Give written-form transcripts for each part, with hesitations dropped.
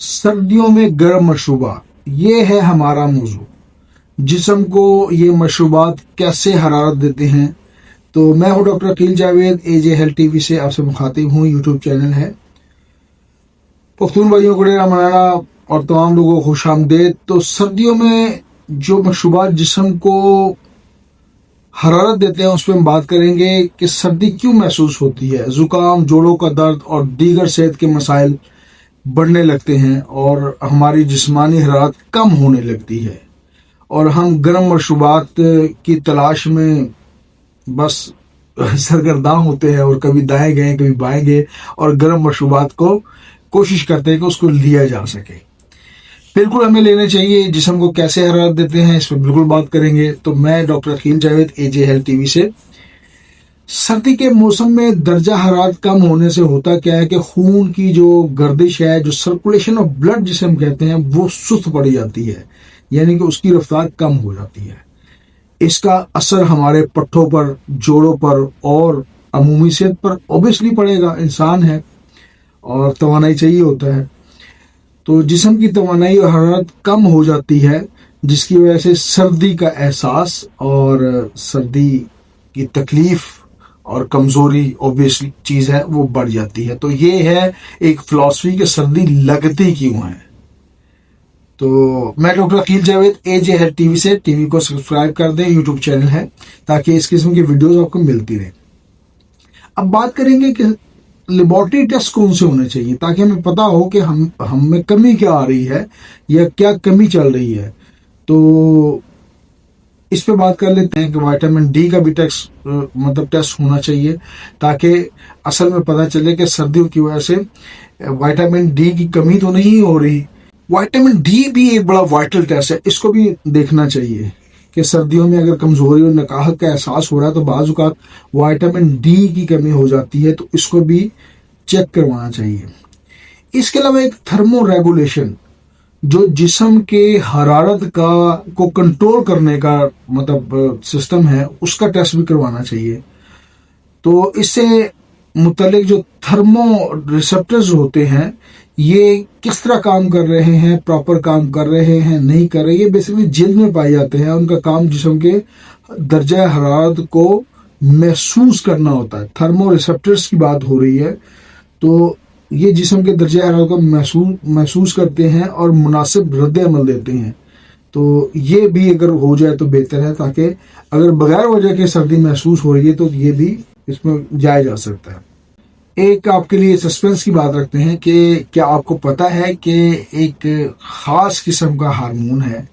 सर्दियों में गर्म मशरूबात, ये है हमारा मौजू। जिस्म को ये मशरूबात कैसे हरारत देते हैं। तो मैं हूं डॉक्टर अकील जावेद, एजे हेल्थ टीवी से आपसे मुखातिब हूं। यूट्यूब चैनल है। पख्तून भाइयों को डेरा मनाना और तमाम लोगों को खुश आमदेद। तो सर्दियों में जो मशरूबात जिस्म को हरारत देते हैं उस पर हम बात करेंगे कि सर्दी क्यों महसूस होती है। जुकाम, जोड़ों का दर्द और दीगर सेहत के मसाइल बढ़ने लगते हैं और हमारी जिस्मानी हरारत कम होने लगती है और हम गर्म मशरूबात की तलाश में बस सरगर्दां होते हैं और कभी दाएं गए कभी बाएं गए और गर्म मशरूबात को कोशिश करते हैं कि उसको लिया जा सके। बिल्कुल हमें लेने चाहिए। जिस्म को कैसे हरारत देते हैं इस पर बिल्कुल बात करेंगे। तो मैं डॉक्टर अकील जावेद, एजे हेल्थ टीवी से। सर्दी के मौसम में दर्जा हरारत कम होने से होता क्या है कि खून की जो गर्दिश है, जो सर्कुलेशन ऑफ ब्लड जिसे हम कहते हैं, वो सुस्त पड़ जाती है, यानी कि उसकी रफ्तार कम हो जाती है। इसका असर हमारे पट्टों पर, जोड़ों पर और अमूमी सेहत पर ऑब्वियसली पड़ेगा। इंसान है और तवानाई चाहिए होता है, तो जिस्म की तवानाई और हरारत कम हो जाती है, जिसकी वजह से सर्दी का एहसास और सर्दी की तकलीफ और कमजोरी ऑब्वियसली चीज है वो बढ़ जाती है। तो ये है एक फिलॉसफी कि सर्दी लगती क्यों है। तो मैं डॉक्टर अकील जावेद, एजे हेल्थ टीवी से। टीवी को सब्सक्राइब कर दें, यूट्यूब चैनल है, ताकि इस किस्म की वीडियोस आपको मिलती रहे। अब बात करेंगे कि लेबोरेटरी टेस्ट कौन से होने चाहिए ताकि हमें पता हो कि हम में कमी क्या आ रही है या क्या कमी चल रही है। तो इस पे बात कर लेते हैं कि विटामिन डी का भी टेस्ट होना चाहिए, ताकि असल में पता चले कि सर्दियों की वजह से विटामिन डी की कमी तो नहीं हो रही। विटामिन डी भी एक बड़ा वाइटल टेस्ट है, इसको भी देखना चाहिए कि सर्दियों में अगर कमजोरी और नकाहत का एहसास हो रहा है तो बाज़ औक़ात विटामिन डी की कमी हो जाती है, तो इसको भी चेक करवाना चाहिए। इसके अलावा एक थर्मो रेगुलेशन, जो जिस्म के हरारत को कंट्रोल करने का सिस्टम है, उसका टेस्ट भी करवाना चाहिए। तो इससे मुतल्लिक जो थर्मो रिसेप्टर्स होते हैं, ये किस तरह काम कर रहे हैं, प्रॉपर काम कर रहे हैं, नहीं कर रहे, ये बेसिकली जिल्द में पाए जाते हैं। उनका काम जिस्म के दर्जा हरारत को महसूस करना होता है। थर्मो रिसेप्टर्स की बात हो रही है, तो ये जिस्म के दर्जा हरारत को महसूस करते हैं और मुनासिब रद्द अमल देते हैं। तो ये भी अगर हो जाए तो बेहतर है, ताकि अगर बगैर वजह के सर्दी महसूस हो रही है तो ये भी इसमें जाया जा सकता है। एक आपके लिए सस्पेंस की बात रखते हैं कि क्या आपको पता है कि एक ख़ास किस्म का हार्मोन है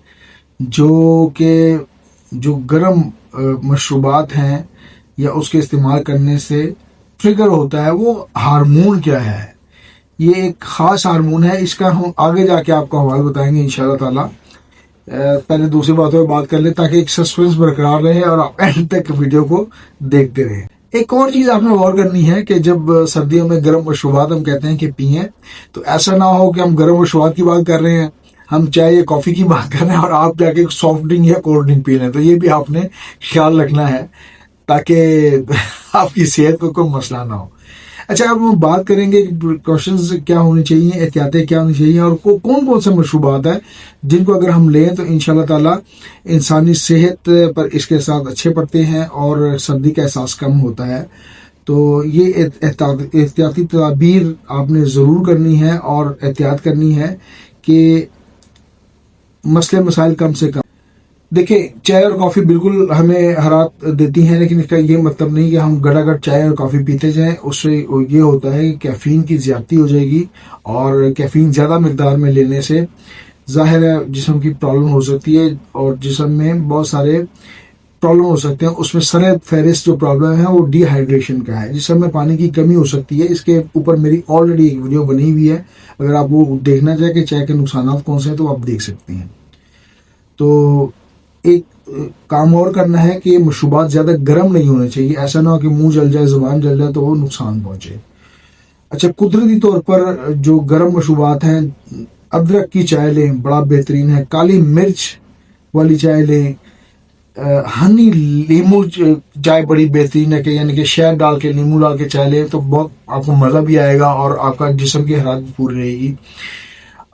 जो गर्म मशरूबात हैं या उसके इस्तेमाल करने से ट्रिगर होता है। वो हार्मोन क्या है? ये एक ख़ास हार्मोन है, इसका हम आगे जाके आपको हवाला बताएंगे इंशाल्लाह ताला। पहले दूसरी बातों पर बात कर ले ताकि एक सस्पेंस बरकरार रहे और आप एंड तक वीडियो को देखते रहें। एक और चीज आपने गौर करनी है कि जब सर्दियों में गर्म मशरूबात हम कहते हैं कि पिए, तो ऐसा ना हो कि हम गर्म मशरूबात की बात कर रहे हैं, हम चाय या कॉफी की बात कर रहे हैं और आप जाके सॉफ्ट ड्रिंक या कोल्ड ड्रिंक पी लें। तो ये भी आपने ख्याल रखना है ताकि आपकी सेहत को कोई मसला ना हो। अच्छा, अब हम बात करेंगे प्रिकॉशंस क्या होनी चाहिए, एहतियातें क्या होनी चाहिए और कौन कौन से मशरूबात है जिनको अगर हम लें तो इंशाल्लाह ताला इंसानी सेहत पर इसके साथ अच्छे पड़ते हैं और सर्दी का एहसास कम होता है। तो ये एहतियाती तदाबीर आपने ज़रूर करनी है और एहतियात करनी है कि मसले मसाइल कम से कम। देखिए, चाय और कॉफ़ी बिल्कुल हमें हरारत देती हैं, लेकिन इसका ये मतलब नहीं कि हम गड़ागड़ चाय और कॉफ़ी पीते जाएं। उससे ये होता है कि कैफ़ीन की ज़्यादती हो जाएगी और कैफ़ीन ज़्यादा मिकदार में लेने से ज़ाहिर है जिस्म की प्रॉब्लम हो सकती है और जिस्म में बहुत सारे प्रॉब्लम हो सकते हैं। उसमें सर फहरिस्त जो प्रॉब्लम है वो डिहाइड्रेशन का है, जिसमें में पानी की कमी हो सकती है। इसके ऊपर मेरी ऑलरेडी एक वीडियो बनी हुई है, अगर आप वो देखना चाहें कि चाय के नुकसान कौन से हैं तो आप देख सकते हैं। तो एक काम और करना है कि मशरूबात ज़्यादा गर्म नहीं होने चाहिए। ऐसा ना हो कि मुंह जल जाए, जुबान जल जाए तो वो नुकसान पहुंचे। अच्छा, कुदरती तौर पर जो गर्म मशरूबात हैं, अदरक की चाय लें, बड़ा बेहतरीन है। काली मिर्च वाली चाय लें। हनी नींबू चाय बड़ी बेहतरीन है कि यानी कि शहद डाल के, नींबू डाल के चाय लें तो बहुत आपको मज़ा भी आएगा और आपका जिस्म की हरारत पूरी रहेगी।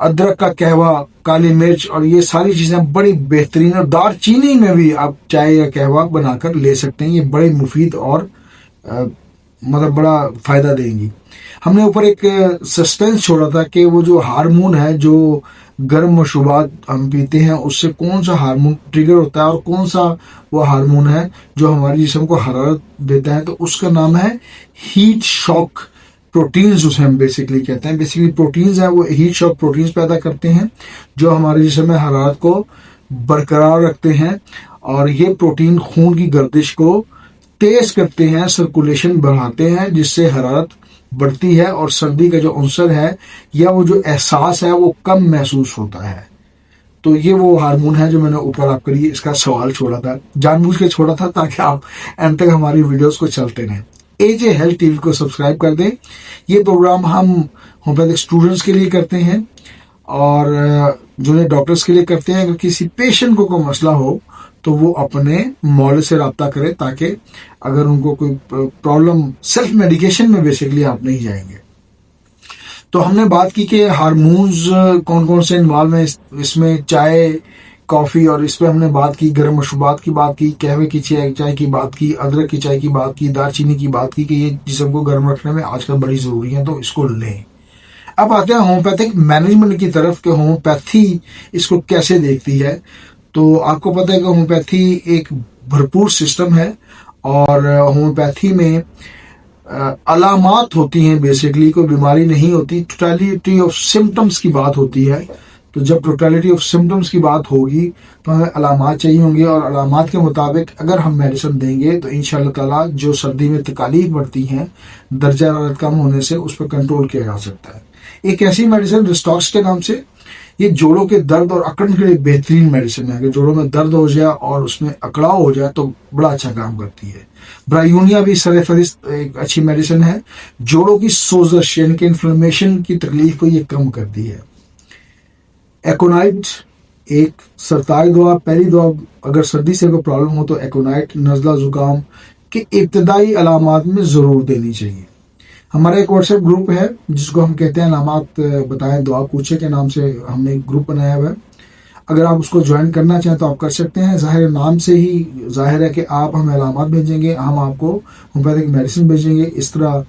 अदरक का कहवा, काली मिर्च और ये सारी चीज़ें बड़ी बेहतरीन, और दार चीनी में भी आप चाय या कहवा बनाकर ले सकते हैं। ये बड़े मुफीद और मतलब बड़ा फ़ायदा देंगी। हमने ऊपर एक सस्पेंस छोड़ा था कि वो जो हार्मोन है जो गर्म मशरूबात हम पीते हैं उससे कौन सा हार्मोन ट्रिगर होता है और कौन सा वो हार्मोन है जो हमारे जिस्म को हरारत देता है, तो उसका नाम है हीट शॉक प्रोटीन्स, उसे हम बेसिकली कहते हैं। बेसिकली प्रोटीन्स है वो हीट शॉक प्रोटीन्स पैदा करते हैं जो हमारे जिस्म में हरारत को बरकरार रखते हैं, और ये प्रोटीन खून की गर्दिश को तेज करते हैं, सर्कुलेशन बढ़ाते हैं, जिससे हरारत बढ़ती है और सर्दी का जो अंसर है या वो जो एहसास है वो कम महसूस होता है। तो ये वो हार्मोन है जो मैंने ऊपर आपके लिए इसका सवाल छोड़ा था, जानबूझ के छोड़ा था ताकि आप एंड तक हमारी वीडियोस को चलते रहें। एजे हेल्थ टीवी को सब्सक्राइब कर दें। ये प्रोग्राम हम होम्योपैथिक स्टूडेंट्स के लिए करते हैं और जूनियर डॉक्टर्स के लिए करते हैं। अगर किसी पेशेंट को कोई मसला हो तो वो अपने मौलवी से रब्ता करें, ताकि अगर उनको कोई प्रॉब्लम, सेल्फ मेडिकेशन में बेसिकली आप नहीं जाएंगे। तो हमने बात की कि हार्मोन्स कौन कौन से इन्वॉल्व हैं इसमें, चाय, कॉफ़ी, और इस पर हमने बात की, गर्म मशरूबात की बात की, कहवे की चाय की बात की, अदरक की चाय की बात की, दालचीनी की बात की कि ये जिस्म को गर्म रखने में आजकल बड़ी ज़रूरी है, तो इसको लें। अब आते हैं होम्योपैथिक मैनेजमेंट की तरफ कि होम्योपैथी इसको कैसे देखती है। तो आपको पता है कि होम्योपैथी एक भरपूर सिस्टम है और होम्योपैथी में अलामात होती हैं, बेसिकली कोई बीमारी नहीं होती, टोटलिटी ऑफ सिम्टम्स की बात होती है। तो जब टोटलिटी ऑफ सिम्टम्स की बात होगी तो हमें अलामात चाहिए होंगे, और अलामात के मुताबिक अगर हम मेडिसिन देंगे तो इंशाअल्लाह ताला जो सर्दी में तकालीफ बढ़ती हैं दर्जा हरारत कम होने से, उस पर कंट्रोल किया जा सकता है। एक ऐसी मेडिसिन रिस्टॉक्स के नाम से, ये जोड़ों के दर्द और अकड़न के लिए बेहतरीन मेडिसिन है। अगर जोड़ों में दर्द हो जाए और उसमें अकड़ाव हो जाए तो बड़ा अच्छा काम करती है। ब्रायूनिया भी सरफहरिस्त एक अच्छी मेडिसिन है, जोड़ों की सोजश यानी कि इन्फ्लेमेशन की तकलीफ को ये कम करती है। एकोनाइट एक सरतारी दवा, पहली दवा अगर सर्दी से कोई प्रॉब्लम हो तो एकोनाइट नज़ला जुकाम के इब्तदाई अलामात में ज़रूर देनी चाहिए। हमारा एक व्हाट्सएप ग्रुप है जिसको हम कहते हैं अलामात बताएं दुआ पूछे के नाम से हमने एक ग्रुप बनाया हुआ है। अगर आप उसको ज्वाइन करना चाहें तो आप कर सकते हैं। ज़ाहिर नाम से ही ज़ाहिर है कि आप हमें अलामात भेजेंगे, हम आपको होम्योपैथिक मेडिसिन भेजेंगे, इस तरह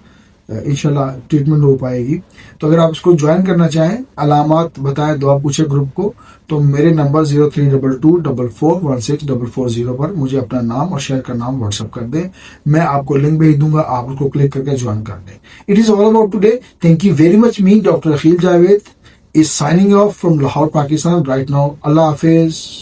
इंशाल्लाह ट्रीटमेंट हो पाएगी। तो अगर आप इसको ज्वाइन करना चाहें अलामात बताएं दुआ पूछे ग्रुप को, तो मेरे नंबर 0322441640 पर मुझे अपना नाम और शहर का नाम व्हाट्सएप कर दें, मैं आपको लिंक भेज दूंगा, आप उसको क्लिक करके ज्वाइन कर दें। It is all about today. Thank you very much. Me doctor Akhil Javed is signing off from Lahore, Pakistan right now. Allah Hafiz.